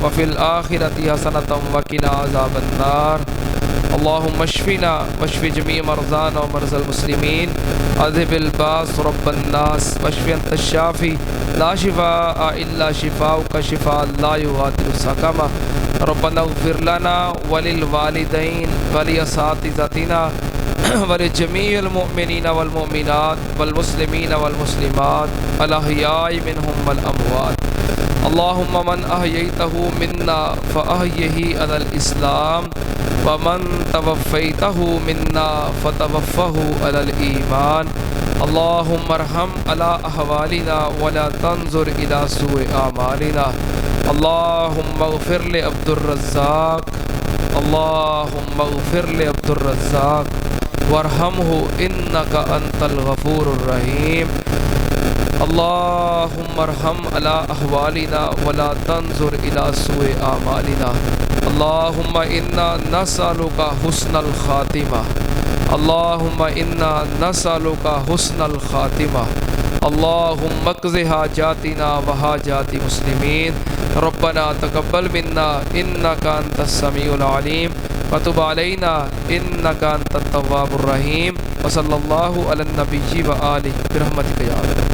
وفي الآخرة حسنة وقنا عذاب النار اللهم اشفنا واشف جميع مرضانا ومرضى المسلمين اذهب الباس رب الناس واشف انت الشافي لا شفاء الا شفاؤك شفاء لا يغادر سقما ربنا اغفر لنا وللوالدين ولأساتذتنا ولجميع المؤمنين والمؤمنات والمسلمين والمسلمات الأحياء منهم والأموات اللهم من أحييته منا فأحيه على الإسلام ومن توفيته منا فتوفه على الإيمان اللهم ارحم على أحوالنا ولا تنظر إلى سوء أعمالنا اللهم اغفر لعبد الرزاق اللهم اغفر لعبد الرزاق وارحمه إنك أنت الغفور الرحيم اللهم ارحم على أحوالنا ولا تنظر إلى سوء أعمالنا اللهم إنا نسألك حسن الخاتمة اللهم إنا نسألك حسن الخاتمة اللهم اقض حاجاتنا وحاجات المسلمين ربنا تقبل منا إنك أنت السميع العليم وتب علينا إنك أنت التواب الرحيم وصلى الله على النبي وآله برحمتك يا رب.